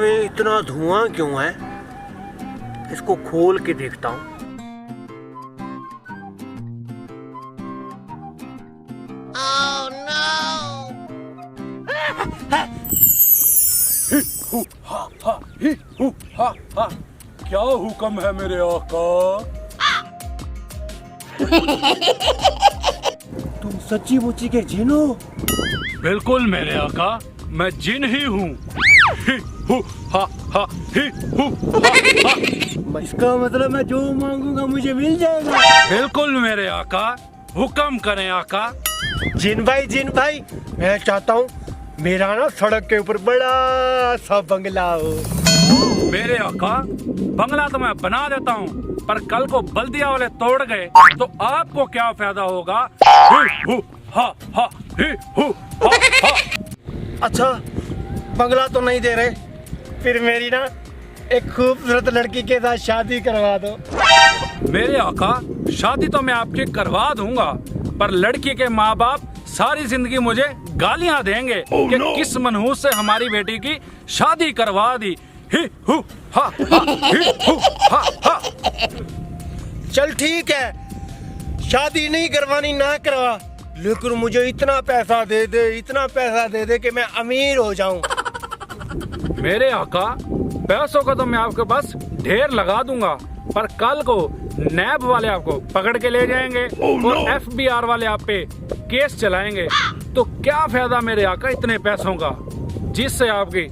में इतना धुआं क्यों है? इसको खोल के देखता हूँ। Oh no! क्या हुक्म है मेरे आका? तुम सच्ची मुच्ची के जिन हो? बिल्कुल मेरे आका, मैं जिन ही हूँ। इसका मतलब मैं जो मांगूंगा मुझे मिल जाएगा। बिल्कुल मेरे आका, हुक्म करें आका। जिन भाई, मैं चाहता हूँ मेरा ना सड़क के ऊपर बड़ा सा बंगला हो। मेरे आका, बंगला तो मैं बना देता हूँ, पर कल को बल्दिया वाले तोड़ गए तो आपको क्या फायदा होगा? अच्छा, बंगला तो नहीं दे रहे, फिर मेरी ना एक खूबसूरत लड़की के साथ शादी करवा दो। मेरे आका, शादी तो मैं आपकी करवा दूंगा, पर लड़की के माँ बाप सारी जिंदगी मुझे गालियां देंगे कि किस मनहूस से हमारी बेटी की शादी करवा दी। चल ठीक है, शादी नहीं करवानी ना करवा, लेकिन मुझे इतना पैसा दे दे कि मैं अमीर हो जाऊं। मेरे आका, पैसों का तो मैं आपके पास ढेर लगा दूंगा, पर कल को नैब वाले आपको पकड़ के ले जाएंगे और FBI वाले आप पे केस चलाएंगे, तो क्या फायदा मेरे आका इतने पैसों का, जिससे आपकी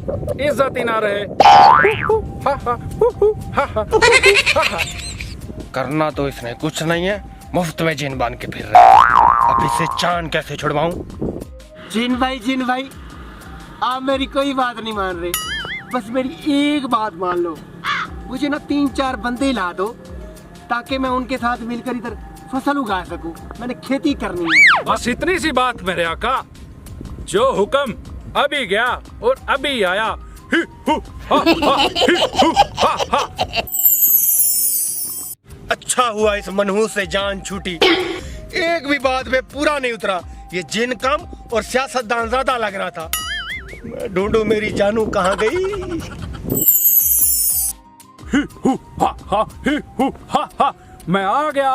इज्जत ही ना रहे। करना तो इसने कुछ नहीं है, मुफ्त में जिन बांध के फिर रहा है। अब इसे चांद कैसे छुड़वाऊं? जिन भाई, आप मेरी कोई बात नहीं मान रहे, बस मेरी एक बात मान लो, मुझे ना 3-4 बंदे ला दो ताकि मैं उनके साथ मिलकर इधर फसल उगा सकूं। मैंने खेती करनी है। बस इतनी सी बात मेरे आका, जो हुक्म अभी गया और अभी आया। अच्छा हुआ इस मनहूस से जान छूटी, एक भी बात पे पूरा नहीं उतरा। ये जिन कम और सियासतदान ज्यादा लग रहा था। मैं ढूंढूं मेरी जानू कहाँ गई। मैं आ गया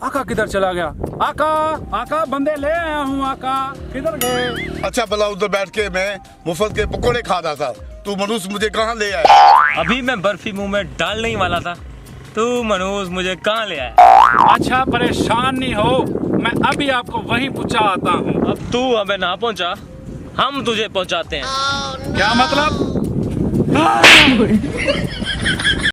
आका किधर चला गया? आका बंदे ले आया हूँ। आका किधर गए? अच्छा भला उधर बैठ के मैं मुफ्त के पकोड़े खा रहा था, तू मनुष्य मुझे कहाँ ले आया? अभी मैं बर्फी मुंह में डालने ही वाला था, तू मनोज मुझे कहाँ ले आया? अच्छा परेशान नहीं हो, मैं अभी आपको वहीं पहुँचा आता हूँ। अब तू हमें ना पहुँचा, हम तुझे पहुँचाते हैं। क्या मतलब?